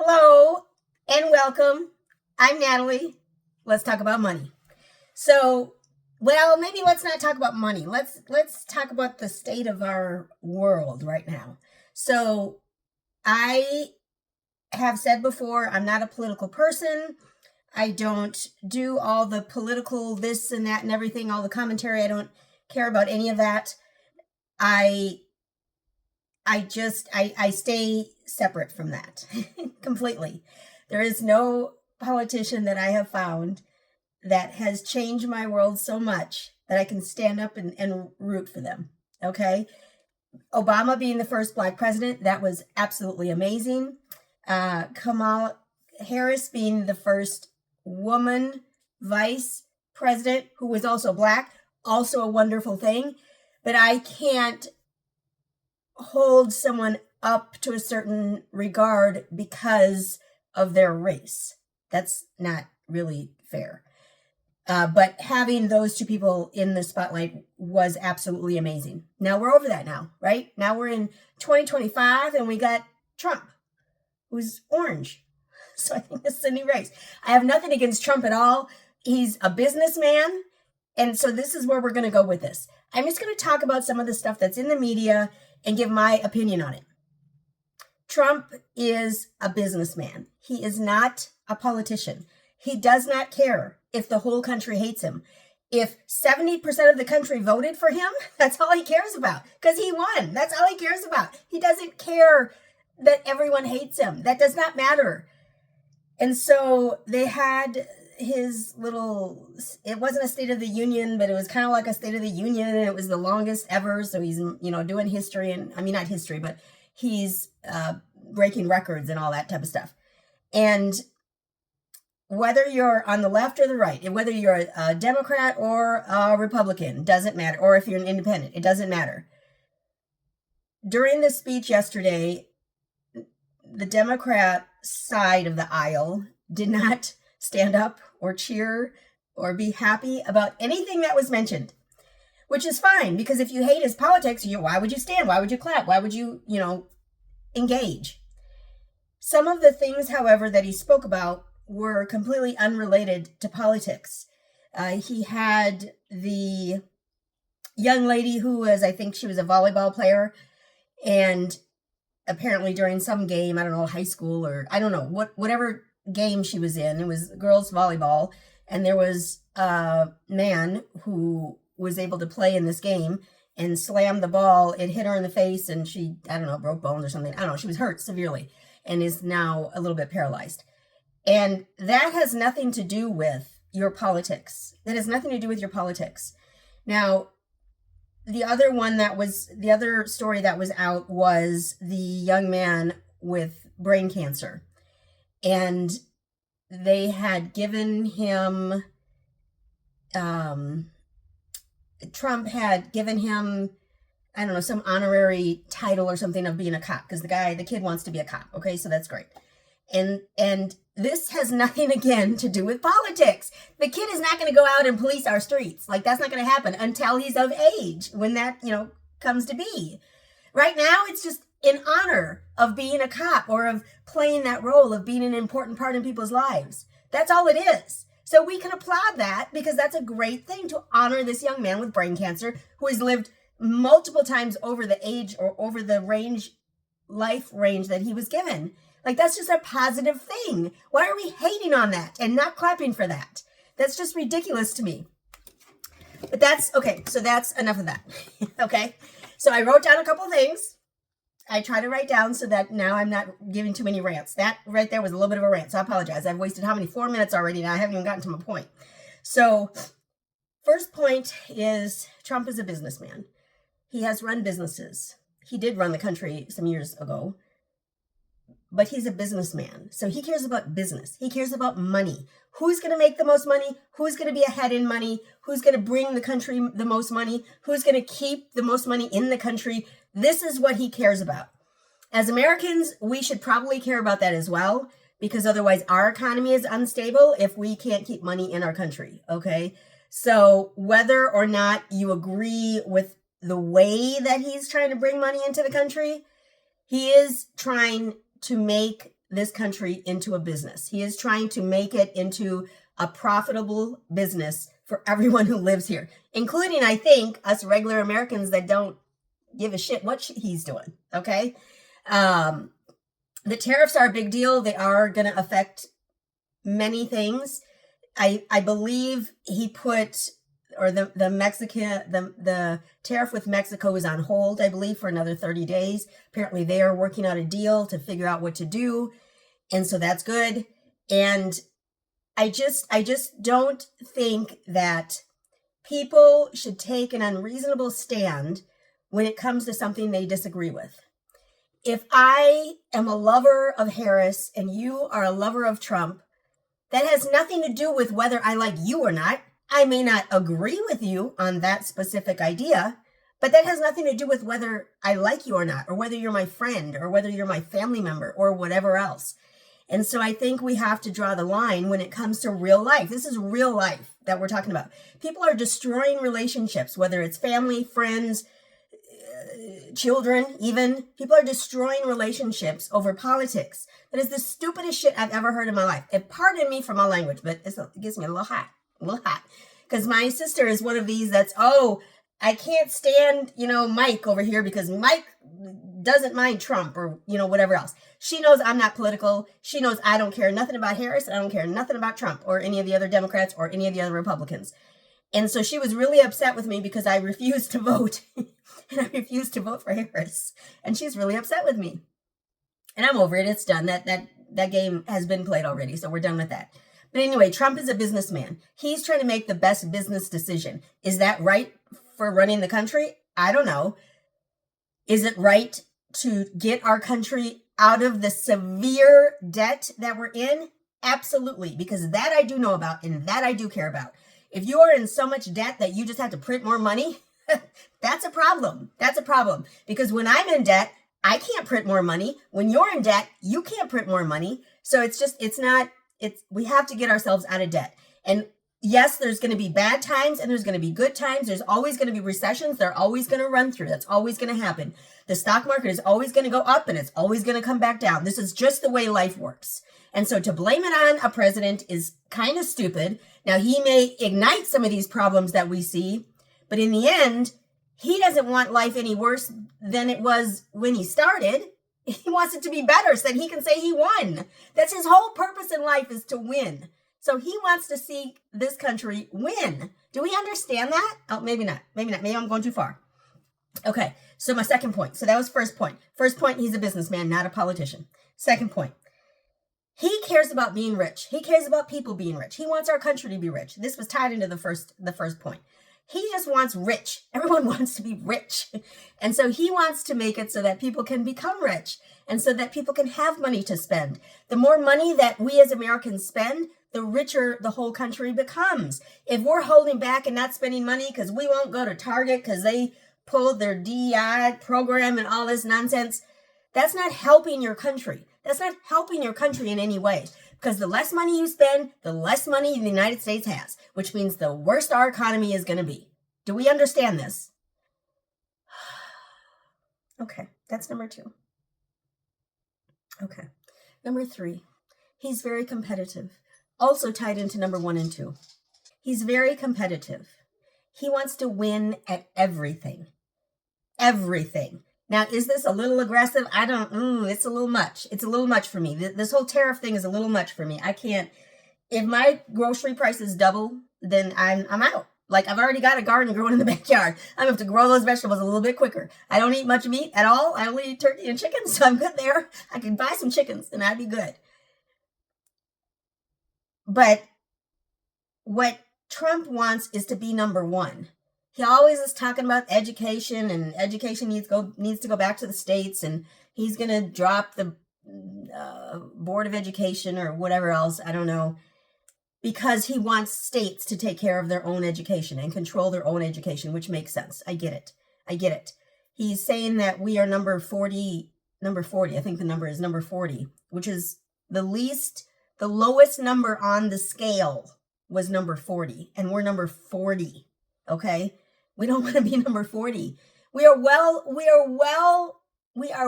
Hello and welcome. I'm Natalie. Let's talk about money. Maybe let's not talk about money. Let's talk about the state of our world right now. So, I have said before, I'm not a political person. I don't do all the political this and that and everything, all the commentary. I don't care about any of that. I I stay separate from that completely. There is no politician that I have found that has changed my world so much that I can stand up and root for them. Okay. Obama being the first black president, that was absolutely amazing. Kamala Harris being the first woman vice president who was also black, also a wonderful thing. But I can't hold someone up to a certain regard because of their race. That's not really fair. But having those two people in the spotlight was absolutely amazing. Now we're over that now, right? Now we're in 2025 and we got Trump, who's orange. So I think this is a new race. I have nothing against Trump at all. He's a businessman. And so this is where we're going to go with this. I'm just going to talk about some of the stuff that's in the media and give my opinion on it. Trump is a businessman. He is not a politician. He does not care if the whole country hates him. If 70% of the country voted for him, that's all he cares about because he won. That's all he cares about. He doesn't care that everyone hates him. That does not matter. And so they had his little, it wasn't a State of the Union, but it was kind of like a State of the Union, and it was the longest ever. So he's, doing history, and I mean, not history, but he's breaking records and all that type of stuff. And whether you're on the left or the right, and whether you're a Democrat or a Republican, doesn't matter. Or if you're an independent, it doesn't matter. During the speech yesterday, the Democrat side of the aisle did not stand up or cheer or be happy about anything that was mentioned, which is fine, because if you hate his politics, why would you stand? Why would you clap? Why would you, engage? Some of the things, however, that he spoke about were completely unrelated to politics. He had the young lady who was, I think she was a volleyball player, and apparently during some game, I don't know, high school or I don't know, whatever game she was in, it was girls volleyball, and there was a man who was able to play in this game and slammed the ball. It hit her in the face and she, I don't know, broke bones or something. I don't know. She was hurt severely and is now a little bit paralyzed. And that has nothing to do with your politics. That has nothing to do with your politics. Now, the other story that was out was the young man with brain cancer. And they had given him, Trump had given him, I don't know, some honorary title or something of being a cop, because the kid wants to be a cop. Okay, so that's great. And this has nothing, again, to do with politics. The kid is not going to go out and police our streets. Like, that's not going to happen until he's of age, when that, comes to be. Right now, it's just in honor of being a cop or of playing that role of being an important part in people's lives. That's all it is. So we can applaud that, because that's a great thing to honor this young man with brain cancer who has lived multiple times over the age or over the life range that he was given. Like, that's just a positive thing. Why are we hating on that and not clapping for that? That's just ridiculous to me. But that's okay. So that's enough of that. Okay. So I wrote down a couple things. I try to write down so that now I'm not giving too many rants. That right there was a little bit of a rant. So I apologize. I've wasted 4 minutes already now? I haven't even gotten to my point. So first point is Trump is a businessman. He has run businesses. He did run the country some years ago. But he's a businessman. So he cares about business. He cares about money. Who's going to make the most money? Who's going to be ahead in money? Who's going to bring the country the most money? Who's going to keep the most money in the country? This is what he cares about. As Americans, we should probably care about that as well, because otherwise our economy is unstable if we can't keep money in our country. Okay. So whether or not you agree with the way that he's trying to bring money into the country, he is trying to make this country into a business. He is trying to make it into a profitable business for everyone who lives here, including, I think, us regular Americans that don't give a shit what he's doing. Okay. The tariffs are a big deal. They are going to affect many things. I believe he put, or the tariff with Mexico is on hold, I believe, for another 30 days. Apparently they are working out a deal to figure out what to do. And so that's good. And I just don't think that people should take an unreasonable stand when it comes to something they disagree with. If I am a lover of Harris and you are a lover of Trump, that has nothing to do with whether I like you or not. I may not agree with you on that specific idea, but that has nothing to do with whether I like you or not, or whether you're my friend, or whether you're my family member, or whatever else. And so I think we have to draw the line when it comes to real life. This is real life that we're talking about. People are destroying relationships, whether it's family, friends, children, even. People are destroying relationships over politics. That is the stupidest shit I've ever heard in my life. And pardon me for my language, but it gets me a little hot. Because my sister is one of these that's, I can't stand, Mike over here because Mike doesn't mind Trump or, whatever else. She knows I'm not political. She knows I don't care nothing about Harris. I don't care nothing about Trump or any of the other Democrats or any of the other Republicans. And so she was really upset with me because I refused to vote. And I refused to vote for Harris. And she's really upset with me. And I'm over it. It's done. That game has been played already. So we're done with that. But anyway, Trump is a businessman. He's trying to make the best business decision. Is that right for running the country? I don't know. Is it right to get our country out of the severe debt that we're in? Absolutely. Because that I do know about and that I do care about. If you are in so much debt that you just have to print more money, that's a problem. That's a problem. Because when I'm in debt, I can't print more money. When you're in debt, you can't print more money. So we have to get ourselves out of debt. And yes, there's going to be bad times and there's going to be good times. There's always going to be recessions. They're always going to run through. That's always going to happen. The stock market is always going to go up and it's always going to come back down. This is just the way life works. And so to blame it on a president is kind of stupid. Now, he may ignite some of these problems that we see, but in the end, he doesn't want life any worse than it was when he started. He wants it to be better so that he can say he won. That's his whole purpose in life, is to win. So he wants to see this country win. Do we understand that? Oh, maybe not. Maybe not. Maybe I'm going too far. Okay, so my second point. So that was first point. First point, he's a businessman, not a politician. Second point, he cares about being rich. He cares about people being rich. He wants our country to be rich. This was tied into the first point. He just wants rich. Everyone wants to be rich. And so he wants to make it so that people can become rich and so that people can have money to spend. The more money that we as Americans spend, the richer the whole country becomes. If we're holding back and not spending money because we won't go to Target because they pulled their DEI program and all this nonsense, that's not helping your country. That's not helping your country in any way. Because the less money you spend, the less money the United States has, which means the worse our economy is going to be. Do we understand this? Okay, that's number 2. Okay, number 3, he's very competitive. Also tied into number 1 and 2. He's very competitive. He wants to win at everything. Everything. Now, is this a little aggressive? It's a little much. It's a little much for me. This whole tariff thing is a little much for me. I can't, if my grocery prices double, then I'm out. Like, I've already got a garden growing in the backyard. I'm going to have to grow those vegetables a little bit quicker. I don't eat much meat at all. I only eat turkey and chicken, so I'm good there. I can buy some chickens and I'd be good. But what Trump wants is to be number 1. He always is talking about education, and education needs to go back to the states, and he's going to drop the Board of Education or whatever else, I don't know, because he wants states to take care of their own education and control their own education, which makes sense. I get it. He's saying that we are number 40, I think the number is number 40, which is the lowest number on the scale was number 40, and we're number 40, okay? We don't want to be number 40. We are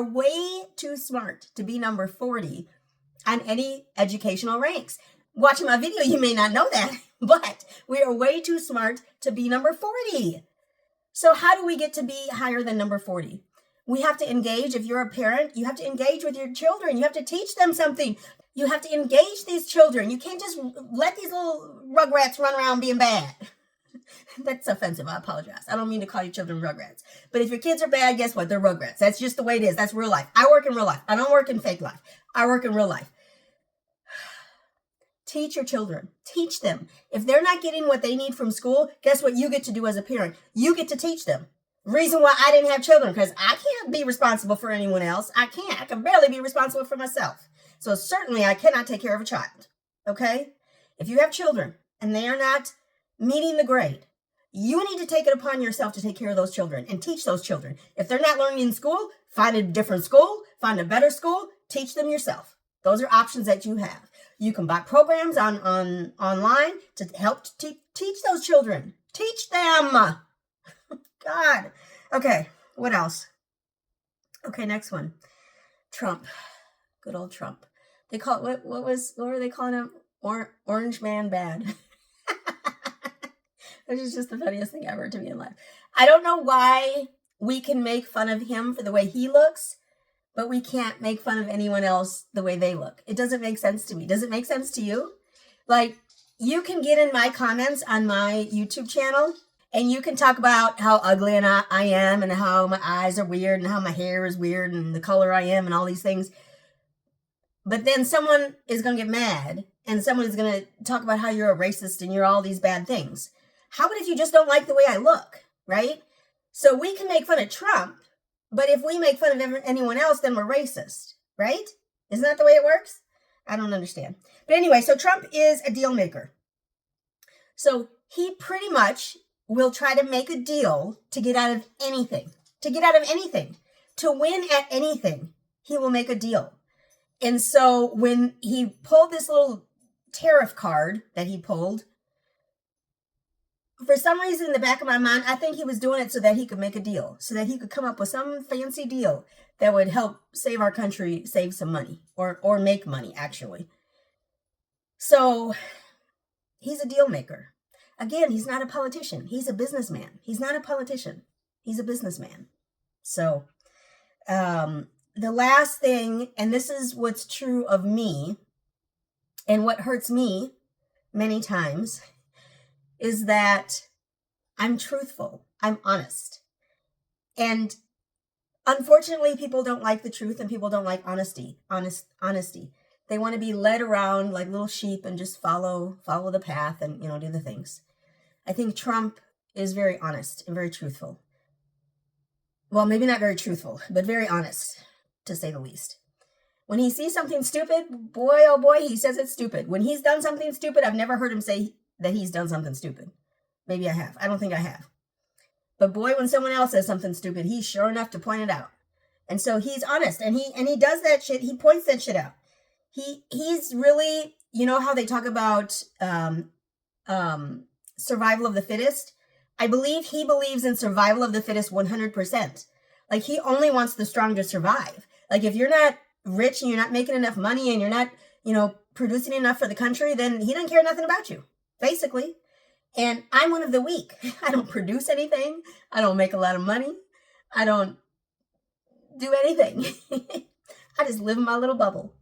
way too smart to be number 40. on any educational ranks. Watching my video, you may not know that, but we are way too smart to be number 40. So how do we get to be higher than number 40? We have to engage. If you're a parent, you have to engage with your children. You have to teach them something. You have to engage these children. You can't just let these little rugrats run around being bad. That's offensive. I apologize. I don't mean to call your children rugrats. But if your kids are bad, guess what? They're rugrats. That's just the way it is. That's real life. I work in real life. I don't work in fake life. I work in real life. Teach your children. Teach them. If they're not getting what they need from school, guess what you get to do as a parent? You get to teach them. Reason why I didn't have children, because I can't be responsible for anyone else. I can't. I can barely be responsible for myself. So certainly I cannot take care of a child. Okay? If you have children and they are not meeting the grade, you need to take it upon yourself to take care of those children and teach those children. If they're not learning in school, find a different school, find a better school, teach them yourself. Those are options that you have. You can buy programs online to help teach those children. Teach them. God. Okay, what else? Okay, next one. Trump. Good old Trump. They call it, what were they calling him? Orange man bad. Which is just the funniest thing ever to me in life. I don't know why we can make fun of him for the way he looks, but we can't make fun of anyone else the way they look. It doesn't make sense to me. Does it make sense to you? Like, you can get in my comments on my YouTube channel and you can talk about how ugly I am and how my eyes are weird and how my hair is weird and the color I am and all these things. But then someone is going to get mad and someone is going to talk about how you're a racist and you're all these bad things. How about if you just don't like the way I look, right? So we can make fun of Trump, but if we make fun of anyone else, then we're racist, right? Isn't that the way it works? I don't understand. But anyway, so Trump is a deal maker. So he pretty much will try to make a deal to get out of anything, to win at anything. He will make a deal. And so when he pulled this little tariff card that he pulled, for some reason in the back of my mind, I think he was doing it so that he could make a deal, so that he could come up with some fancy deal that would help save our country, save some money, or make money, actually. So he's a deal maker. Again, he's not a politician. He's a businessman. He's not a politician. He's a businessman. So the last thing, and this is what's true of me, and what hurts me many times, is that I'm truthful. I'm honest. And unfortunately, people don't like the truth and people don't like honesty. They want to be led around like little sheep and just follow the path and, do the things. I think Trump is very honest and very truthful. Well, maybe not very truthful, but very honest, to say the least. When he sees something stupid, boy, oh boy, he says it's stupid. When he's done something stupid, I've never heard him say that he's done something stupid. Maybe I have. I don't think I have. But boy, when someone else says something stupid, he's sure enough to point it out. And so he's honest, and he does that shit. He points that shit out. He's really, how they talk about survival of the fittest. I believe he believes in survival of the fittest 100%. Like, he only wants the strong to survive. Like, if you're not rich and you're not making enough money and you're not, producing enough for the country, then he doesn't care nothing about you, basically. And I'm one of the weak. I don't produce anything. I don't make a lot of money. I don't do anything. I just live in my little bubble.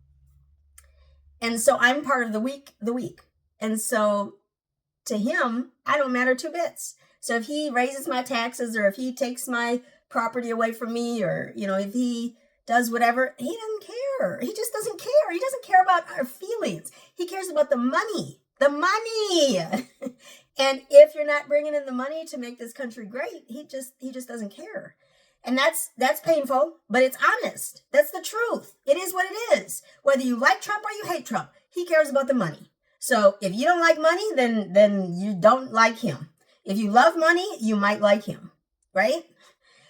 And so I'm part of the weak. And so to him, I don't matter two bits. So if he raises my taxes or if he takes my property away from me or, if he does whatever, he doesn't care. He just doesn't care. He doesn't care about our feelings. He cares about the money. The money. And if you're not bringing in the money to make this country great, he just doesn't care. And that's painful, but it's honest. That's the truth. It is what it is. Whether you like Trump or you hate Trump, he cares about the money. So if you don't like money, then you don't like him. If you love money, you might like him, right?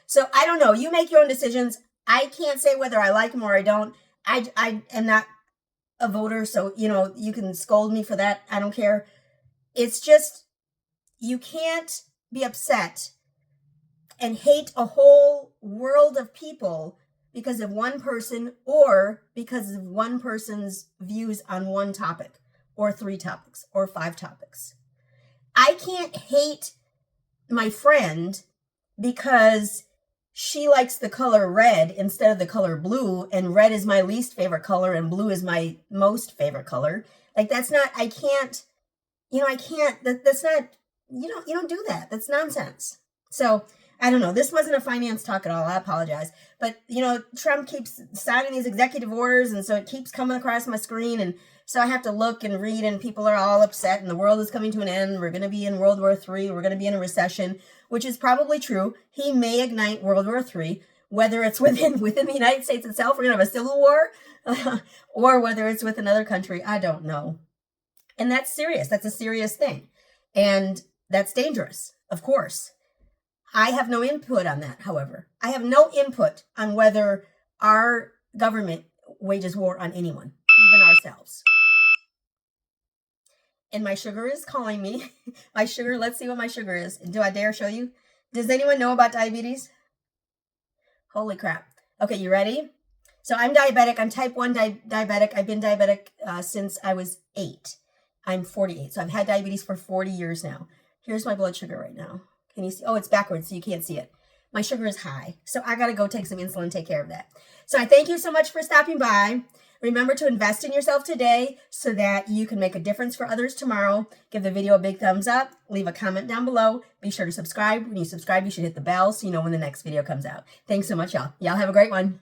So I don't know. You make your own decisions. I can't say whether I like him or I don't. I am not a voter, so, you can scold me for that. I don't care. It's just, you can't be upset and hate a whole world of people because of one person or because of one person's views on one topic or 3 topics or 5 topics. I can't hate my friend because she likes the color red instead of the color blue, and red is my least favorite color and blue is my most favorite color. Like, that's not, I can't, that's not, you don't do that. That's nonsense. So I don't know. This wasn't a finance talk at all. I apologize. But, Trump keeps signing these executive orders, and so it keeps coming across my screen, and so I have to look and read, and people are all upset, and the world is coming to an end. We're going to be in World War III. We're going to be in a recession, which is probably true. He may ignite World War III, whether it's within the United States itself, we're going to have a civil war, or whether it's with another country. I don't know. And that's serious. That's a serious thing. And that's dangerous, of course. I have no input on that, however. I have no input on whether our government wages war on anyone, even ourselves. And my sugar is calling me. My sugar, let's see what my sugar is. Do I dare show you? Does anyone know about diabetes? Holy crap. Okay, you ready? So I'm diabetic. I'm type 1 diabetic. I've been diabetic since I was 8. I'm 48. So I've had diabetes for 40 years now. Here's my blood sugar right now. Can you see? Oh, it's backwards, so you can't see it. My sugar is high. So I got to go take some insulin and take care of that. So I thank you so much for stopping by. Remember to invest in yourself today so that you can make a difference for others tomorrow. Give the video a big thumbs up. Leave a comment down below. Be sure to subscribe. When you subscribe, you should hit the bell so you know when the next video comes out. Thanks so much, y'all. Y'all have a great one.